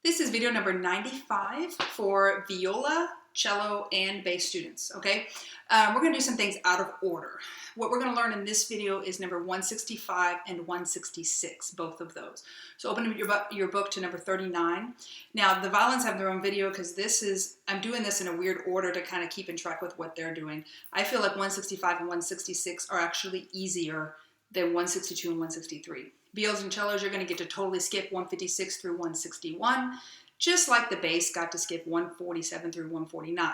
This is video number 95 for viola, cello, and bass students, okay? We're gonna do some things out of order. What we're gonna learn in this video is number 165 and 166, both of those. So open your book to number 39. Now, the violins have their own video because I'm doing this in a weird order to kind of keep in track with what they're doing. I feel like 165 and 166 are actually easier than 162 and 163. Violas and cellos, you're going to get to totally skip 156 through 161, just like the bass got to skip 147 through 149,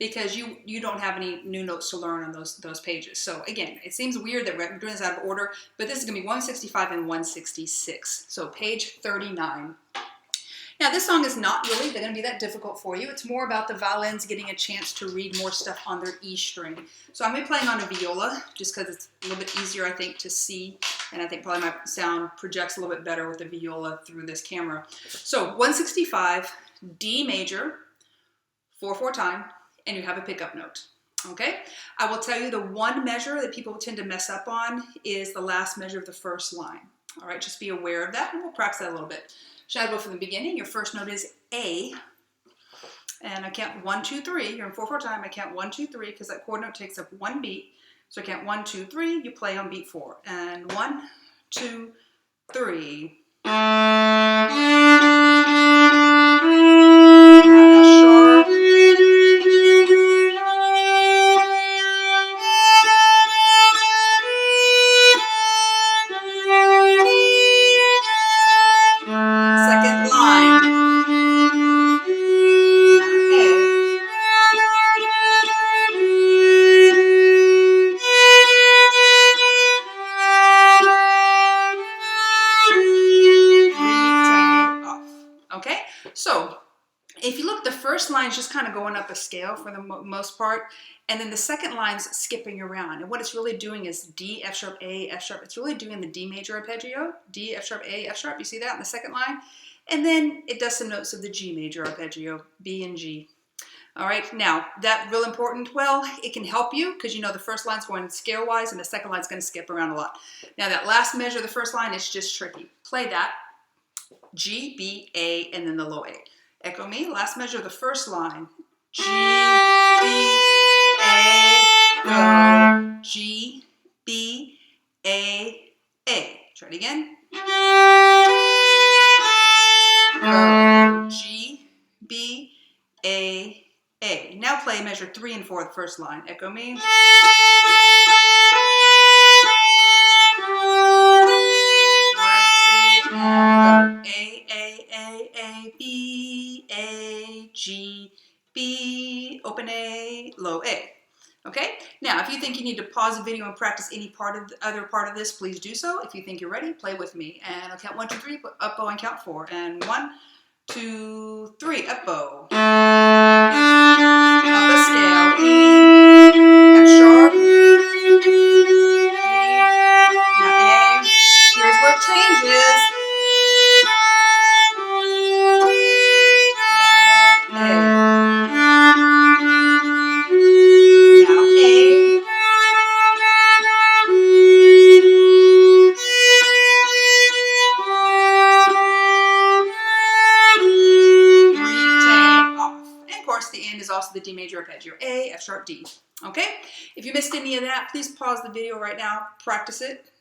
because you don't have any new notes to learn on those pages. So again, it seems weird that we're doing this out of order, but this is going to be 165 and 166. So page 39. Now, this song is not really going to be that difficult for you. It's more about the violins getting a chance to read more stuff on their E string. So I'm going to be playing on a viola just because it's a little bit easier, I think, to see. And I think probably my sound projects a little bit better with the viola through this camera. So 165, D major, 4/4 time, and you have a pickup note. Okay? I will tell you the one measure that people tend to mess up on is the last measure of the first line. All right, just be aware of that, and we'll practice that a little bit. Should I go from the beginning? Your first note is A, and I count 1, 2, 3. You're in 4/4 time. I count 1, 2, 3 because that chord note takes up one beat. So I count 1, 2, 3. You play on beat 4, and 1, 2, 3. Okay, so if you look, the first line is just kind of going up a scale for the most part, and then the second line's skipping around. And what it's really doing is D, F sharp, A, F sharp. It's really doing the D major arpeggio, D, F sharp, A, F sharp. You see that in the second line? And then it does some notes of the G major arpeggio, B and G. All right, now, that real important? Well, it can help you because you know the first line's going scale-wise and the second line's going to skip around a lot. Now, that last measure of the first line is just tricky. Play that. G, B, A, and then the low A. Echo me. Last measure of the first line. G, B, A, go. G, B, A, A. Try it again. Go. G, B, A, A. Now play measure 3 and 4 of the first line. Echo me. G, B, open A, low A. Okay? Now, if you think you need to pause the video and practice any other part of this, please do so. If you think you're ready, play with me. And I'll count 1, 2, 3, up bow and count 4. And 1, 2, 3, up bow. Up a scale, E, F sharp, G, now A. Here's where it changes. Also the D major arpeggio, A, F sharp, D. Okay? If you missed any of that, please pause the video right now, practice it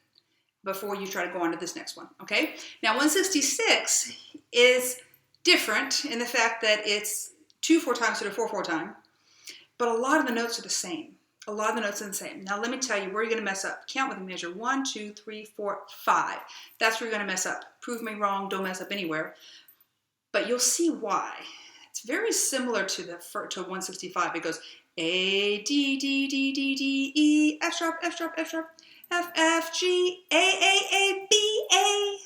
before you try to go on to this next one. Okay? Now 166 is different in the fact that it's 2/4 time instead of 4/4 time, but a lot of the notes are the same. A lot of the notes are the same. Now let me tell you where you're going to mess up. Count with me. Measure 1, 2, 3, 4, 5. That's where you're going to mess up. Prove me wrong. Don't mess up anywhere. But you'll see why. It's very similar to 165. It goes A, D, D, D, D, D, E, F sharp, F sharp, F sharp, F, F, G, A, B, A.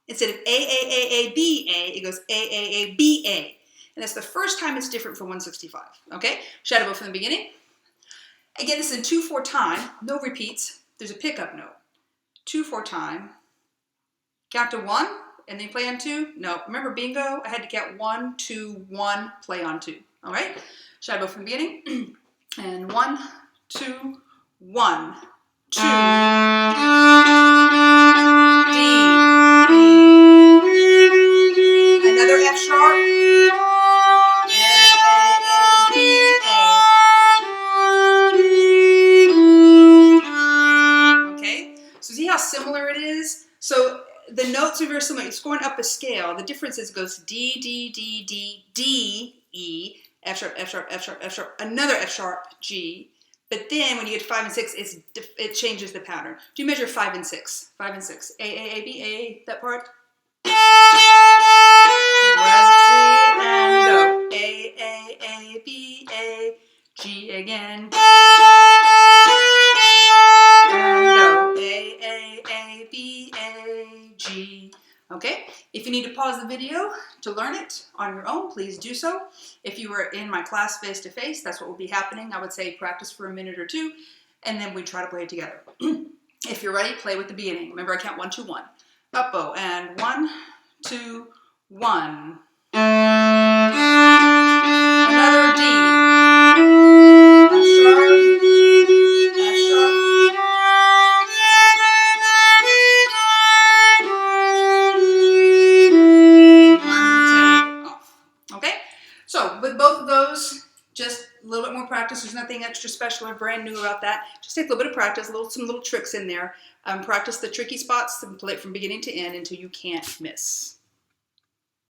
Instead of A, B, A, it goes A, B, A. And that's the first time it's different from 165. Okay? Shadow bow from the beginning. Again, this is in 2/4 time. No repeats. There's a pickup note. 2/4 time. Count to 1. And then play on 2? No. Remember bingo? I had to count 1, 2, 1, play on 2. All right? Shadow bow from the beginning. And 1, 2, 1, 2. D. Another F sharp. similar. It's going up a scale. The difference is it goes D, D, D, D, D, E, F sharp, F sharp, F sharp, F sharp, another F sharp, G. But then when you get to 5 and 6, it changes the pattern. Do you measure 5 and 6? 5 and 6. A, A, A, B, A, that part. And go. A, A, A, B, A, G again. And go. A, A, A, B, A, G. Okay, if you need to pause the video to learn it on your own, please do so. If you were in my class face-to-face, that's what will be happening. I would say practice for a minute or two, and then we try to play it together. If you're ready, play with the beginning. Remember, I count 1, 2, 1. Up bow, and 1, 2, 1. Another D. F sharp, F sharp. So with both of those, just a little bit more practice. There's nothing extra special or brand new about that. Just take a little bit of practice, some little tricks in there. Practice the tricky spots and play it from beginning to end until you can't miss.